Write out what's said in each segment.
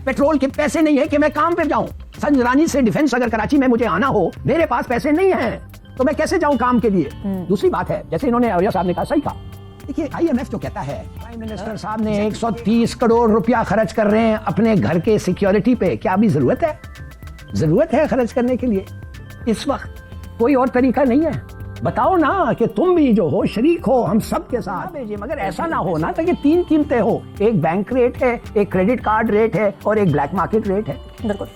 Petrol के पैसे नहीं है कि मैं काम पे जाऊं। संजरानी से डिफेंस अगर कराची में मुझे आना हो, मेरे पास पैसे नहीं है तो मैं कैसे जाऊं काम के लिए। दूसरी बात है, जैसे इन्होंने अवलिया साहब ने कहा, सही कहा। देखिए IMF जो कहता है, प्राइम मिनिस्टर साहब ने 130 करोड़ रुपया खर्च कर रहे हैं अपने घर के सिक्योरिटी पे, क्या अभी जरूरत है? जरूरत है खर्च करने के लिए इस वक्त? कोई और तरीका नहीं है? बताओ ना कि तुम भी जो हो शरीक हो हम सब के साथ भेजिए, मगर ऐसा ना हो ना कि तीन कीमतें हो, एक बैंक रेट है, एक क्रेडिट कार्ड रेट है और एक ब्लैक मार्केट रेट है। बिल्कुल।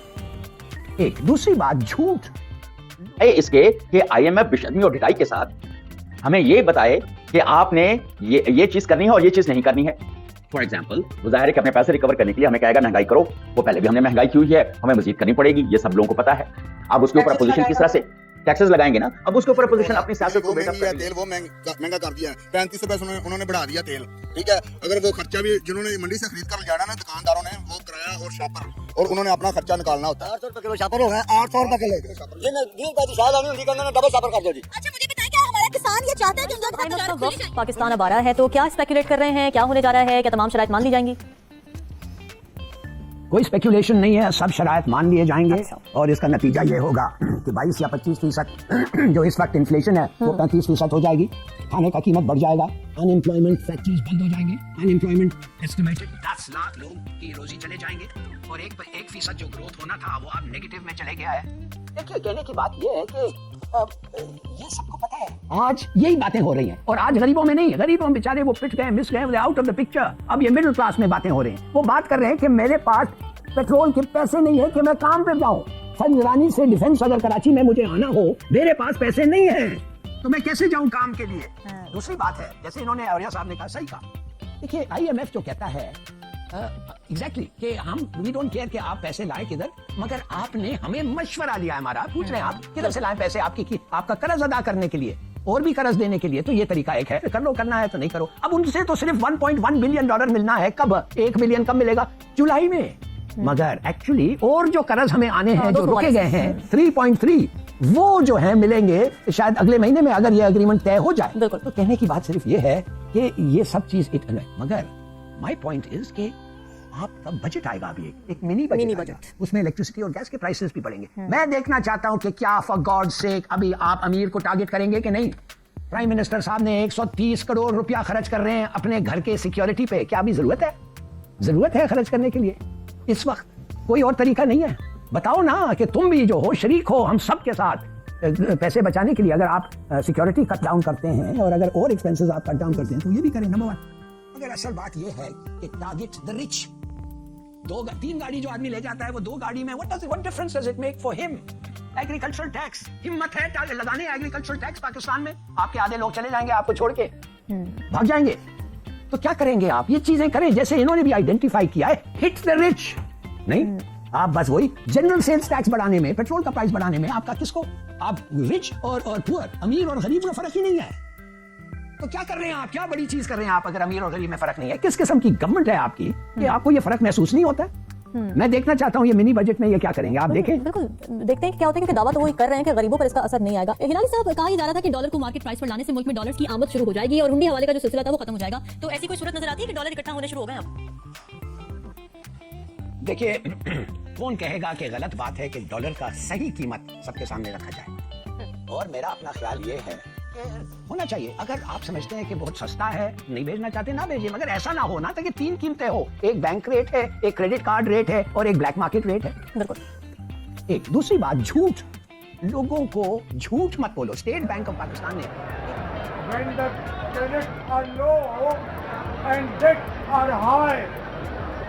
एक दूसरी बात, झूठ इसके कि IMF बेशर्मी और ढिठाई के साथ हमें ये बताए कि आपने ये चीज करनी है और ये चीज नहीं करनी है। फॉर एग्जाम्पल, वो जाहिर है कि अपने पैसे रिकवर करने के लिए हमें कहेगा महंगाई करो। वो पहले भी हमने महंगाई की हुई है, हमें मजीद करनी पड़ेगी, ये सब लोगों को पता है। अब उसके ऊपर अपोजिशन किस तरह से टैक्सेस लगाएंगे ना, अब उसके ऊपर अपोजिशन अपनी सियासत को बेटा तेल वो महंगा कर दिया है, 35 रुपए उन्होंने बढ़ा दिया तेल, ठीक है। अगर वो खर्चा भी जिन्होंने मंडी से खरीद कर जाना ना दुकानदारों ने, वो किराया और शापर और उन्होंने अपना खर्चा निकालना होता है। 800 रुपए किलो शापर हो गए, 800 रुपए किलो डबल शापर कर दो जी। अच्छा मुझे बताएं, क्या हमारा किसान ये चाहता है कि पाकिस्तान अब आ रहा है, तो क्या स्पेकुलेट कर रहे हैं, क्या होने जा रहा है, क्या तमाम शराइत मान ली जाएंगी? कोई स्पेकुलेशन नहीं है, सब शराइत मान लिए जाएंगे। अच्छा। और इसका नतीजा ये होगा कि 22 या 25% जो इस वक्त इन्फ्लेशन है वो 35% हो जाएगी, खाने का कीमत बढ़ जाएगा, अनएम्प्लॉयमेंट फैक्ट्रीज बंद हो जाएंगे, अनएम्प्लॉयमेंट एस्टिमेटेड 10 लाख लोग की रोजी चले जाएंगे और 1% जो ग्रोथ होना था वो अब नेगेटिव में चले गया है। देखिए, कहने की बात ये है कि ये सबको पता है, आज यही बातें हो रही हैं और आज गरीबों में नहीं, गरीबों बेचारे वो पिट गए, मिस गए, आउट ऑफ द पिक्चर। अब ये मिडिल क्लास में बातें हो रही हैं। वो बात कर रहे हैं कि मेरे पास पेट्रोल के पैसे नहीं है कि मैं काम पे जाऊं। संजरानी से डिफेंस अगर कराची में मुझे आना हो, मेरे पास पैसे नहीं है तो मैं कैसे जाऊं काम के लिए। दूसरी बात है, जैसे इन्होंने अवलिया साहब ने कहा, सही कहा। देखिए IMF जो कहता है एग्जैक्टली कि हम वी डोंट केयर कि आप पैसे लाए किधर, मगर आपने हमें मशवरा दिया है हमारा, पूछ रहे हैं आप किधर से लाए पैसे आपका कर्ज अदा करने के लिए और भी कर्ज देने के लिए। तो ये तरीका एक है, कर लो, करना है तो नहीं करो। अब उनसे तो सिर्फ $1.1 बिलियन मिलना है, कब? 1 बिलियन कब मिलेगा? जुलाई में। मगर एक्चुअली और जो कर्ज हमें आने हैं जो रुके गए हैं 3.3, वो जो है मिलेंगे शायद अगले महीने में, अगर ये एग्रीमेंट तय हो जाए। तो कहने की बात सिर्फ ये है कि ये सब चीज इतना है, मगर माय पॉइंट इज कि आपका बजट आएगा अभी, एक मिनी बजट, उसमें इलेक्ट्रिसिटी और गैस के प्राइसेस भी बढ़ेंगे। मैं देखना चाहता हूं कि क्या फॉर गॉड सेक अभी आप अमीर को टारगेट करेंगे कि नहीं। प्राइम मिनिस्टर साहब ने 130 करोड़ रुपया खर्च कर रहे हैं अपने घर के सिक्योरिटी पे, क्या अभी जरूरत है? जरूरत है खर्च करने के लिए इस वक्त? कोई और तरीका नहीं है? बताओ ना कि तुम भी जो हो शरीक हो हम सब के साथ पैसे बचाने के लिए। अगर आप सिक्योरिटी कट डाउन करते हैं और अगर और एक्सपेंसेस आप कट डाउन करते हैं तो ये भी करें, नंबर 1। मगर असल बात ये है कि टारगेट द रिच। 2-3 गाड़ी जो आदमी ले जाता है, वो 2 गाड़ी में what difference does it make for him? Agriculture tax, हिम्मत है लगाने एग्रीकल्चर टैक्स पाकिस्तान में? आपके आधे लोग चले जाएंगे आपको छोड़ के, भाग जाएंगे। तो क्या करेंगे आप? ये चीजें करें जैसे इन्होंने भी आइडेंटिफाई किया है, हिट द रिच। नहीं, आप बस वही जनरल सेल्स टैक्स बढ़ाने में, पेट्रोल का प्राइस बढ़ाने में आपका किसको, आप रिच और पुअर, अमीर और गरीब में फर्क ही नहीं है। तो क्या कर रहे हैं आप? क्या बड़ी चीज कर रहे हैं आप अगर अमीर और गरीब में फर्क नहीं है? किस किस्म की गवर्नमेंट है आपकी कि आपको ये फर्क महसूस नहीं होता? मैं देखना चाहता हूँ ये मिनी बजट में ये क्या करेंगे, आप देखें। बिल्कुल देखते हैं कि क्या होता है, क्योंकि दावा तो वो कर रहे हैं कि गरीबों पर इसका असर नहीं आएगा। हिलाली साहब, कहा जा रहा था कि डॉलर को मार्केट प्राइस पर लाने से मुल्क में डॉलर की आमद शुरू हो जाएगी और हुंडी हवाले का जो सिलसिला था वो खत्म हो जाएगा। तो ऐसी कोई सूरत नजर आती है कि डॉलर इकट्ठा होने शुरू हो गए अब? देखिए, कौन कहेगा कि गलत बात है कि डॉलर का सही कीमत सबके सामने रखा जाए, और मेरा अपना ख्याल ये है होना चाहिए। अगर आप समझते हैं कि बहुत सस्ता है, नहीं भेजना चाहते ना भेजिए, मगर ऐसा ना हो ना ताकि 3 कीमतें हो, एक बैंक रेट है, एक क्रेडिट कार्ड रेट है और एक ब्लैक मार्केट रेट है। बिल्कुल। एक दूसरी बात, झूठ, लोगों को झूठ मत बोलो। स्टेट बैंक ऑफ पाकिस्तान ने when the credits are low and debts are high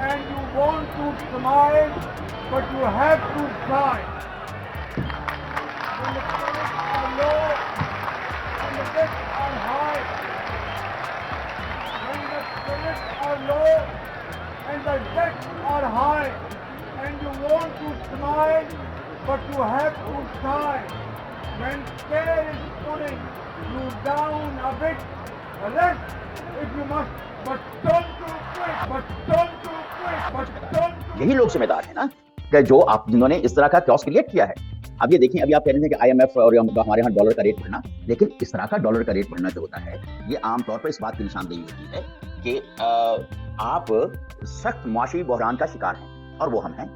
and you want to smile but you have to cry. When the credits are low and the debts are high, when the credits are low and the debts are high and you want to smile but you have to cry. When care is pulling you down a bit, rest if you must, but don't do quick, but don't do quick, but don't do. यही लोग जिम्मेदार है ना कि जो आप जिन्होंने इस तरह का कॉस क्रिएट किया है। अब ये देखें, अभी आप कह रहे थे कि IMF और हमारे यहाँ डॉलर का रेट बढ़ना, लेकिन इस तरह का डॉलर का रेट बढ़ना जो होता है ये आमतौर पर इस बात की निशानदेही होती है कि आप सख्त मुआशी बहरान का शिकार हैं। और वो हम हैं।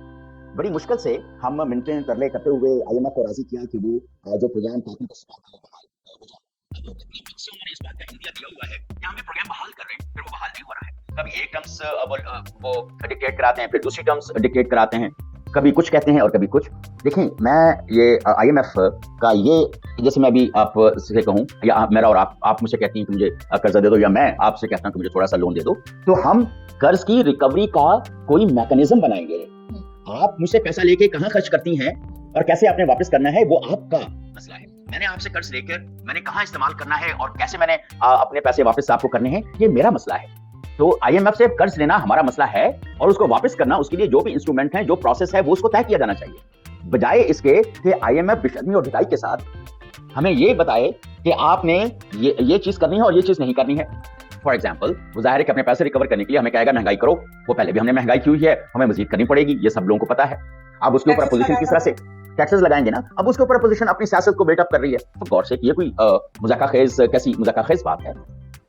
बड़ी मुश्किल से हम मिनटें तरले करते हुए IMF को राजी किया कि वो जो प्रोग्राम था उसको उन्होंने इस बात का इंडिया दिया हुआ है कि हम ये प्रोग्राम बहाल कर रहे हैं, फिर वो बहाल नहीं हो रहा है। कभी एक टर्म्स वो डिक्टेट कराते हैं, फिर दूसरी टर्म्स डिक्टेट कराते हैं, कभी कुछ कहते हैं और कभी कुछ। देखें, मैं ये IMF का ये, जैसे मैं अभी आपसे कहूं या मेरा और आप मुझसे कहती हैं कि मुझे कर्जा दे दो, या मैं आपसे कहता हूं कि मुझे थोड़ा सा लोन दे दो, तो हम कर्ज की रिकवरी का कोई मैकेनिज्म बनाएंगे। आप मुझसे पैसा लेके कहां खर्च करती हैं और कैसे आपने वापस करना है, वो आपका मसला है। मैंने आपसे कर्ज लेकर मैंने कहां इस्तेमाल करना है और कैसे मैंने अपने पैसे वापस आपको करने हैं, ये मेरा मसला है। तो IMF से कर्ज लेना हमारा मसला है और उसको वापस करना, उसके लिए जो भी इंस्ट्रूमेंट है, जो प्रोसेस है, वो उसको तय किया जाना चाहिए। बजाय इसके कि IMF बेशर्मी और ढिलाई के साथ हमें ये बताए कि आपने ये चीज करनी है और ये चीज नहीं करनी है। फॉर एग्जाम्पल, वो जाहिर है कि अपने पैसे रिकवर करने के लिए हमें कहेगा महंगाई करो। वो पहले भी हमने महंगाई की हुई है, हमें मजीद करनी पड़ेगी, ये सब लोगों को पता है। अब उसके ऊपर अपोजिशन किस तरह से टैक्सेस लगाएंगे ना, अब उसके ऊपर अपोजिशन अपनी सियासत को बेट अप कर रही है। तो गौर से ये कोई कैसी मज़ाक़-खेज़ बात है।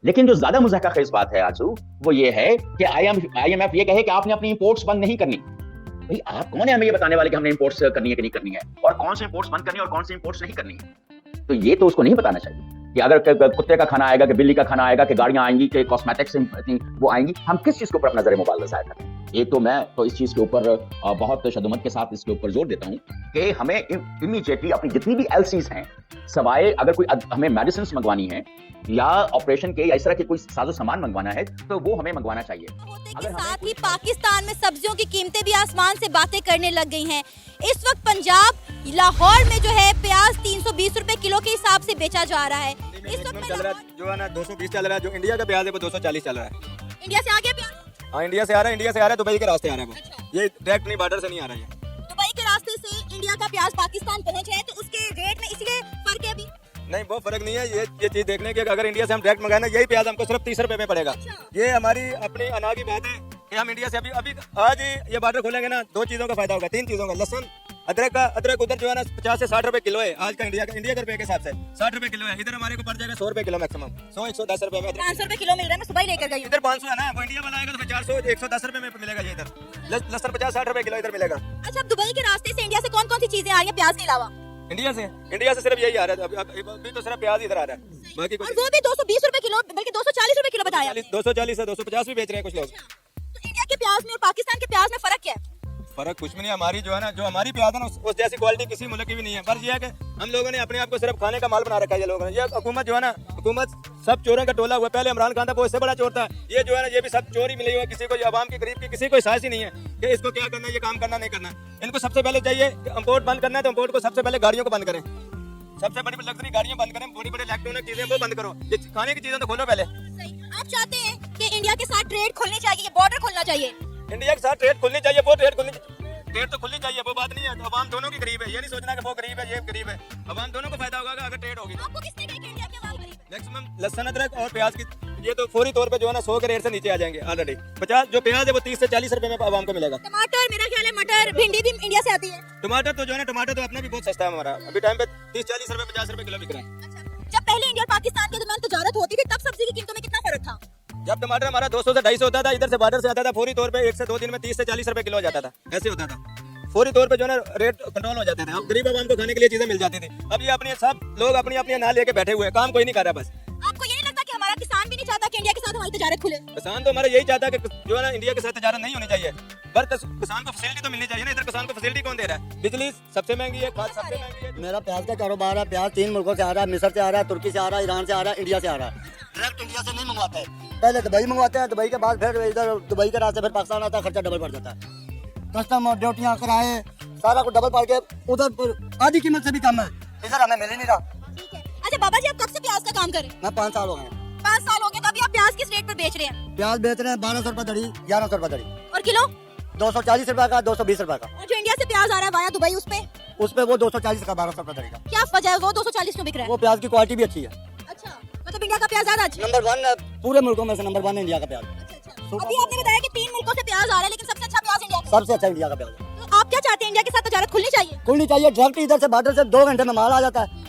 लेकिन जो ज्यादा मज़ाक़-खेज़ बात है आजू, वो ये है कि IMF ये कहे कि आपने अपनी इंपोर्ट्स बंद नहीं करनी। भाई, आप कौन है हमें ये बताने वाले कि हमने इंपोर्ट्स करनी है कि नहीं करनी है, और कौन से इंपोर्ट्स बंद करनी है और कौन से इंपोर्ट्स नहीं करनी है। तो ये तो उसको नहीं बताना चाहिए कि अगर कुत्ते का खाना आएगा, कि बिल्ली का खाना आएगा, कि गाड़ियां आएंगी, कि कॉस्मेटिक्स वो आएंगी, हम किस चीज के ऊपर अपना नजर-ए-मुबालगा जाहिर करें। एक तो मैं तो इस चीज के ऊपर बहुत शदुमत के साथ इसके ऊपर जोर देता हूं कि हमें इमीडिएटली अपनी जितनी भी LCs हैं, सवाए अगर कोई हमें मेडिसिन मंगवानी है या ऑपरेशन के या इस तरह के कोई साजो सामान मंगवाना है, तो वो हमें मंगवाना चाहिए। अगर साथ ही पाकिस्तान में सब्जियों की कीमतें भी आसमान से बातें करने लग गई हैं। इस वक्त पंजाब लाहौर में जो है प्याज 320 रुपए किलो के हिसाब से बेचा जा रहा है। इस वक्त चल रहा है जो है ना 220 चल रहा है, जो इंडिया का प्याज है वो 240 चल रहा है। इंडिया से आ गया प्याज? हाँ, इंडिया से आ रहा है, दुबई के रास्ते आ रहा है वो। अच्छा। ये डायरेक्ट नहीं, बॉर्डर से नहीं आ रहा है। दुबई के रास्ते से इंडिया का प्याज पाकिस्तान पहुंच है, तो उसके रेट में इसलिए फर्क है अभी? नहीं, वो फर्क नहीं है। ये चीज देखने की, अगर इंडिया से हम डायरेक्ट मंगाए ना, यही प्याज हमको सिर्फ 30 रुपए में पड़ेगा। ये हमारी अपनी अना की बात है कि हम इंडिया से अभी आज ही ये बॉर्डर खोलेंगे ना, 2 चीजों का फायदा होगा, 3 चीजों का। लहसुन, अदरक उधर जो है ना 50 से 60 रुपए किलो है आज का, इंडिया के रुपए के हिसाब से 60 रुपए किलो है। इधर हमारे को पड़ जाएगा 100 रुपए किलो मैक्सिमम, 100-110 रुपए में। 500 रुपए किलो मिल रहा है, मैं सुबह ही लेकर गई। इधर 500 है ना, वो इंडिया वाला आएगा तो 400-110 रुपए में मिलेगा। ये इधर लहसुन 50-60 रुपए किलो इधर मिलेगा। अच्छा, दुबई के रास्ते से इंडिया से कौन कौन सी चीजें आ रही है प्याज के अलावा? इंडिया से सिर्फ यही आ रहा है। अभी तो सिर्फ प्याज इधर आ रहा है, बाकी और वो भी 220 रुपए किलो, बल्कि 240 रुपए किलो बताया। 240 से 250 भी बेच रहे हैं कुछ लोग। तो इंडिया के प्याज में और पाकिस्तान के प्याज में फर्क क्या है? फर्क कुछ भी नहीं। हमारी जो है ना, जो हमारी प्याज है ना, उस जैसी क्वालिटी किसी मुल्क की भी नहीं है। पर ये है कि हम लोगों ने अपने आप को सिर्फ खाने का माल बना रखा है। ये लोगों ने, ये हुकूमत जो है ना, हुकूमत सब चोरों का टोला हुआ। पहले इमरान खान था, वो इससे बड़ा चोर था। ये जो है ना, ये भी सब चोरी मिली हुई है। किसी को, अवाम की, गरीब की किसी को एहसास ही नहीं है कि इसको क्या करना है, ये काम करना नहीं करना। इनको सबसे पहले चाहिए इम्पोर्ट बंद करना है, तो इम्पोर्ट को सबसे पहले गाड़ियों को बंद करें। सबसे बड़ी लग्जरी गाड़ियां बंद करें, बड़ी इलेक्ट्रॉनिक चीजें वो बंद करो। ये खाने की चीजें तो खोलो पहले। आप चाहते हैं कि इंडिया के साथ ट्रेड खोलनी चाहिए, बॉर्डर खोलना चाहिए? इंडिया के साथ ट्रेड खुलनी चाहिए, वो ट्रेड तो खुलनी चाहिए, वो बात नहीं है। अवाम दोनों की गरीब है, ये नहीं सोचना कि वो गरीब है, ये गरीब है। अवाम दोनों को फायदा होगा अगर ट्रेड होगी। आपको किसने कहा कि इंडिया के अवाम गरीब है? मैक्सिमम लहसुन, अदरक और प्याज की ये तो फौरी तौर पे जो है ना 100 के रेट से नीचे आ जाएंगे ऑलरेडी। 50 जो प्याज है वो 30 से 40 रुपए में अवाम को मिलेगा। टमाटर, मेरा ख्याल है मटर, भिंडी भी इंडिया से आती है। टमाटर तो जो है ना, टमाटर तो अपना भी बहुत सस्ता है हमारा। अभी टाइम पे 30-40 रुपए 50 रुपए किलो बिक रहा है। अच्छा, जब पहले इंडिया और पाकिस्तान के दरमियान तजारत होती थी, तब सब्जी की कीमतों में कितना फर्क था? जब टमाटर हमारा 200 से 250 होता था, इधर से बॉर्डर से आता था, फौरी तौर पे 1 से 2 दिन में 30 से 40 रुपए किलो हो जाता था। ऐसे होता था, फौरी तौर पे जो है ना रेट कंट्रोल हो जाते थे। अब गरीब आवाम को खाने के लिए चीजें मिल जाती थी। अब ये अपने सब लोग अपनी अनाज लेके बैठे हुए हैं, काम कोई नहीं कर रहा। बस आपको ये नहीं लगता कि हमारा किसान भी नहीं चाहता कि इंडिया के साथ हमारी तजारत खुले? किसान तो हमारा यही चाहता है कि जो है ना, इंडिया के साथ तजारत नहीं होनी चाहिए। पर किसान को फैसिलिटी तो मिलनी चाहिए ना। इधर किसान को फैसिलिटी कौन दे रहा है? बिजली सबसे महंगी है, खाद सबसे महंगी है। मेरा प्याज का कारोबार है। प्याज 3 मुल्कों से आ रहा है, मिस्र से आ रहा है, तुर्की से आ रहा है, ईरान से आ रहा है, इंडिया से आ रहा है। डायरेक्ट इंडिया से नहीं मंगवाते हैं, पहले दुबई मंगवाते हैं, दुबई के बाद फिर इधर दुबई के रास्ते फिर पाकिस्तान आता है, खर्चा डबल पड़ जाता है। कस्टम और ड्यूटियाँ, किराए, सारा कुछ डबल पड़ के उधर आधी कीमत से भी कम है, इधर हमें मिल ही नहीं रहा। ठीक है। अच्छा बाबा जी, आप कब से प्याज का काम कर रहे हैं? मैं 5 साल हो गए। 5 साल हो गए, तो अभी आप प्याज किस रेट पर बेच रहे हैं? प्याज बेच रहे हैं 1200 रुपए दड़ी, 1100 रुपए दड़ी। और किलो? 240 रुपए का, 220 रुपए का। और जो इंडिया से प्याज आ रहा है वाया दुबई, उस पे वो 240 का, 1200 रुपए दड़ी का। क्या वजह है, वो 240 क्यों बिक रहा है? वो प्याज की क्वालिटी भी अच्छी है। अच्छा, मतलब इंडिया का प्याज ज्यादा अच्छा है? नंबर 1 पूरे मुल्कों में से नंबर 1 इंडिया का प्याज। अभी आपने बताया कि 3 मुल्कों से प्याज आ रहा है, लेकिन सबसे अच्छा प्याज इंडिया का। सबसे अच्छा इंडिया का प्याज है। तो आप क्या चाहते हैं, इंडिया के साथ तजारत खुलनी चाहिए? खुलनी चाहिए। डायरेक्ट इधर से बॉर्डर से 2 घंटे में माल आ जाता है।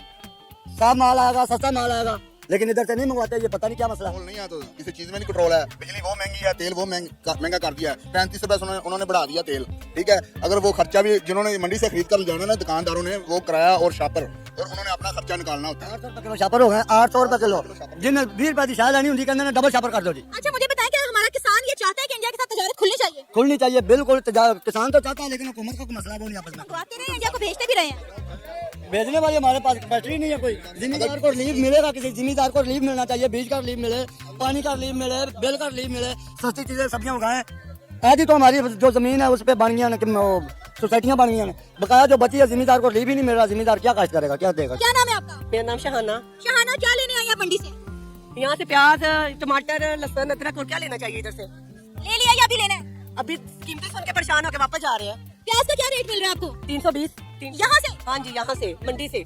साफ माल आएगा, सस्ता माल आएगा। लेकिन इधर से नहीं मंगवाते, ये पता नहीं क्या मसला है। कंट्रोल नहीं है तो किसी चीज में नहीं कंट्रोल है। बिजली वो महंगी है, तेल वो महंगा कर दिया है। 35 रुपए उन्होंने बढ़ा दिया तेल, ठीक है। अगर वो खर्चा भी जिन्होंने मंडी से खरीद कर जाना ना दुकानदारों ने, वो किराया और शापर, और उन्होंने अपना खर्चा निकालना होता है। 800 रुपए किलो शापर हो गए, 800 रुपए किलो। जिन्हें 20 रुपए की शायद नहीं होती, कहते डबल शापर कर दो जी। अच्छा मुझे बताएं कि हमारा किसान ये चाहता है कि इंडिया के साथ तजारत खुलनी चाहिए? खुलनी चाहिए, बिल्कुल। किसान तो चाहता है, लेकिन हुकूमत का कोई मसला वो नहीं आपस में। मंगवाते रहे हैं, इंडिया को भेजते भी रहे हैं। भेजने वाले हमारे पास बैटरी नहीं है कोई। जिम्मेदार को रिलीफ मिलेगा, किसी जिम्मेदार को रिलीफ मिलना चाहिए। बीज का रिलीफ मिले, पानी का रिलीफ मिले, बिल का रिलीफ मिले, सस्ती चीजें सब्जियां उगाएं। ऐसी तो हमारी जो जमीन है उस पर बन गई, सोसाइटियां बन गई, बकाया जो बची है जिम्मेदार को रिलीफ ही नहीं मिल रहा। जिम्मेदार क्या काश्त करेगा, क्या देगा? क्या नाम है आपका? मेरा नाम शहाना। शहाना, क्या लेने आई है मंडी से? यहाँ से प्याज, टमाटर, लहसुन, अदरक और क्या लेना चाहिए इधर से? ले लिया या अभी लेना है? अभी कीमतें सुन के परेशान होकर वापस जा रहे हैं। प्याज का क्या रेट मिल रहा है आपको? 320। यहाँ से? हाँ जी, यहाँ से मंडी से।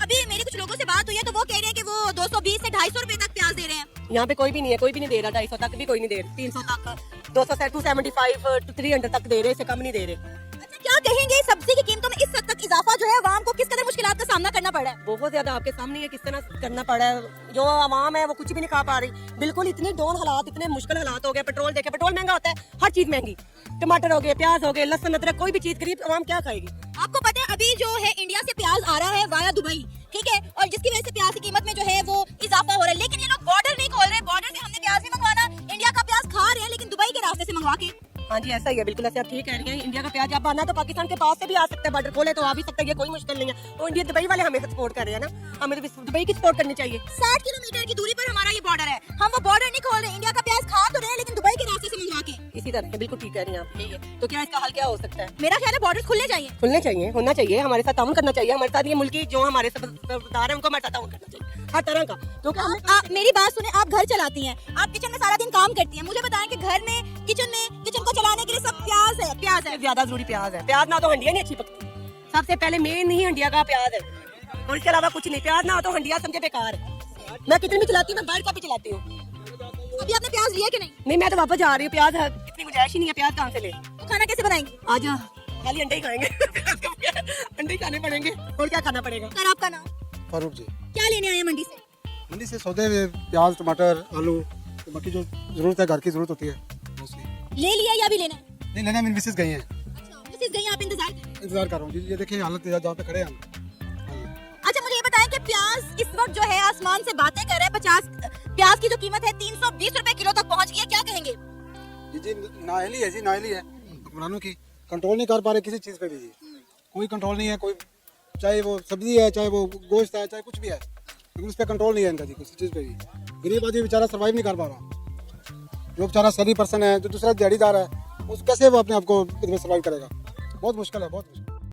अभी मेरी कुछ लोगों से बात हुई है तो वो कह रहे हैं कि वो 220 से 250 रुपए तक प्याज दे रहे हैं। यहाँ पे कोई भी नहीं है, कोई भी नहीं दे रहा। 250 तक भी कोई नहीं दे रहा, 300 तक, 200 से 275 to 300 तक दे रहे, इससे कम नहीं दे रहे। अच्छा, क्या कहेंगे सब्जी की कीमतों में इस हद तक इजाफा जो है आवाम को किस कदर मुश्किलात का सामना करना पड़ा है? बहुत ज्यादा आपके सामने है किस तरह करना पड़ा है। जो आवाम है वो कुछ भी नहीं खा पा रही। बिल्कुल इतने डाउन हालात, इतने मुश्किल हालात हो गए। पेट्रोल देखे, पेट्रोल महंगा होता है, हर चीज महंगी। टमाटर हो गए, प्याज हो गए, लहसुन, अदरक, कोई भी चीज गरीब आवाम क्या खाएगी? आपको पता है अभी जो है इंडिया से प्याज आ रहा है वाया दुबई, ठीक है, और जिसकी वजह से प्याज की कीमत में जो है वो इजाफा हो रहा है। लेकिन ये लोग बॉर्डर नहीं खोल रहे। बॉर्डर से हमने प्याज नहीं मंगवाना, इंडिया का प्याज खा रहे हैं, लेकिन दुबई के रास्ते से मंगवा के। हाँ जी, ऐसा ही है, बिल्कुल ऐसे आप ठीक कह रही हैं। इंडिया का प्याज आप आना तो पाकिस्तान के पास से भी आ सकता है, बॉर्डर खोले तो आ भी सकता है, ये कोई मुश्किल नहीं है। तो इंडिया दुबई वाले हमें सपोर्ट कर रहे हैं ना, हमें तो दुबई की सपोर्ट करनी चाहिए। 60 किलोमीटर की दूरी पर हमारा ये बॉर्डर है, हम वो बॉर्डर नहीं खोल रहे। इंडिया का प्याज खा तो रहे हैं, लेकिन दुबई के रास्ते से मंगवा के। इसी तरह से बिल्कुल ठीक कह रही हैं आप। ठीक है, तो क्या इसका हल क्या हो सकता है? मेरा ख्याल है बॉर्डर खुलने चाहिए। खुलने चाहिए, होना चाहिए, हमारे साथ ताउन करना चाहिए। हमारे साथ ये मुल्की जो हमारे सरदार है उनको हमारे साथ ताउन करना चाहिए हर तरह का। क्योंकि आप मेरी बात सुने, आप घर चलाती हैं, आप किचन में सारा दिन काम करती हैं, मुझे बताएं कि घर में किचन को चलाने के लिए सब प्याज है। प्याज है ज्यादा जरूरी, प्याज है। प्याज ना तो हंडिया नहीं अच्छी पकती। सबसे पहले मेन ही हंडिया का प्याज है, और इसके अलावा कुछ नहीं। प्याज ना हो तो हंडिया समझे बेकार है। मैं किचन भी चलाती हूँ, मैं बाहर का भी चलाती हूँ। अभी आपने प्याज लिया कि नहीं? नहीं, मैं तो वापस जा रही हूँ। प्याज इतनी गुंजाइश ही नहीं है, प्याज कहाँ से ले? तो खाना कैसे बनाएंगे? आज खाली अंडे ही खाएंगे। अंडे ही खाने पड़ेंगे, और क्या खाना पड़ेगा? सर आपका नाम? फारूक जी। क्या लेने आए हैं मंडी से? मंडी से सौदे में प्याज, टमाटर, आलू, तो बाकी जो जरूरत है, घर की जरूरत होती है मोस्टली। ले लिया या अभी लेना है? नहीं लेना, मेरी मिसेज गई हैं, अच्छा, मिसेज गई, आप इंतजार कर रहे हैं। इंतजार कर रहा हूँ जी। ये देखिए हालत जहाँ पे खड़े हैं हम। अच्छा मुझे ये बताएं कि प्याज इस वक्त जो है आसमान से बातें कर रहे हैं। 50 प्याज की जो कीमत है 320 रुपए किलो तक पहुंच गई है, क्या कहेंगे? जी नाअहली है जी, नाअहली है हुक्मरानों की। कंट्रोल नहीं कर पा रहे किसी चीज़ पे भी जी, कोई कंट्रोल नहीं है। कोई चाहे वो सब्जी है, चाहे वो गोश्त है, चाहे कुछ भी है, लेकिन उस पर कंट्रोल नहीं है इनका जी, किसी चीज़ पे भी। गरीब आदमी बेचारा सर्वाइव नहीं कर पा रहा। जो बेचारा सैलरी पर्सन है, जो दूसरा दिहाड़ीदार है, उस कैसे वो अपने आप को सर्वाइव करेगा? बहुत मुश्किल है, बहुत मुश्किल।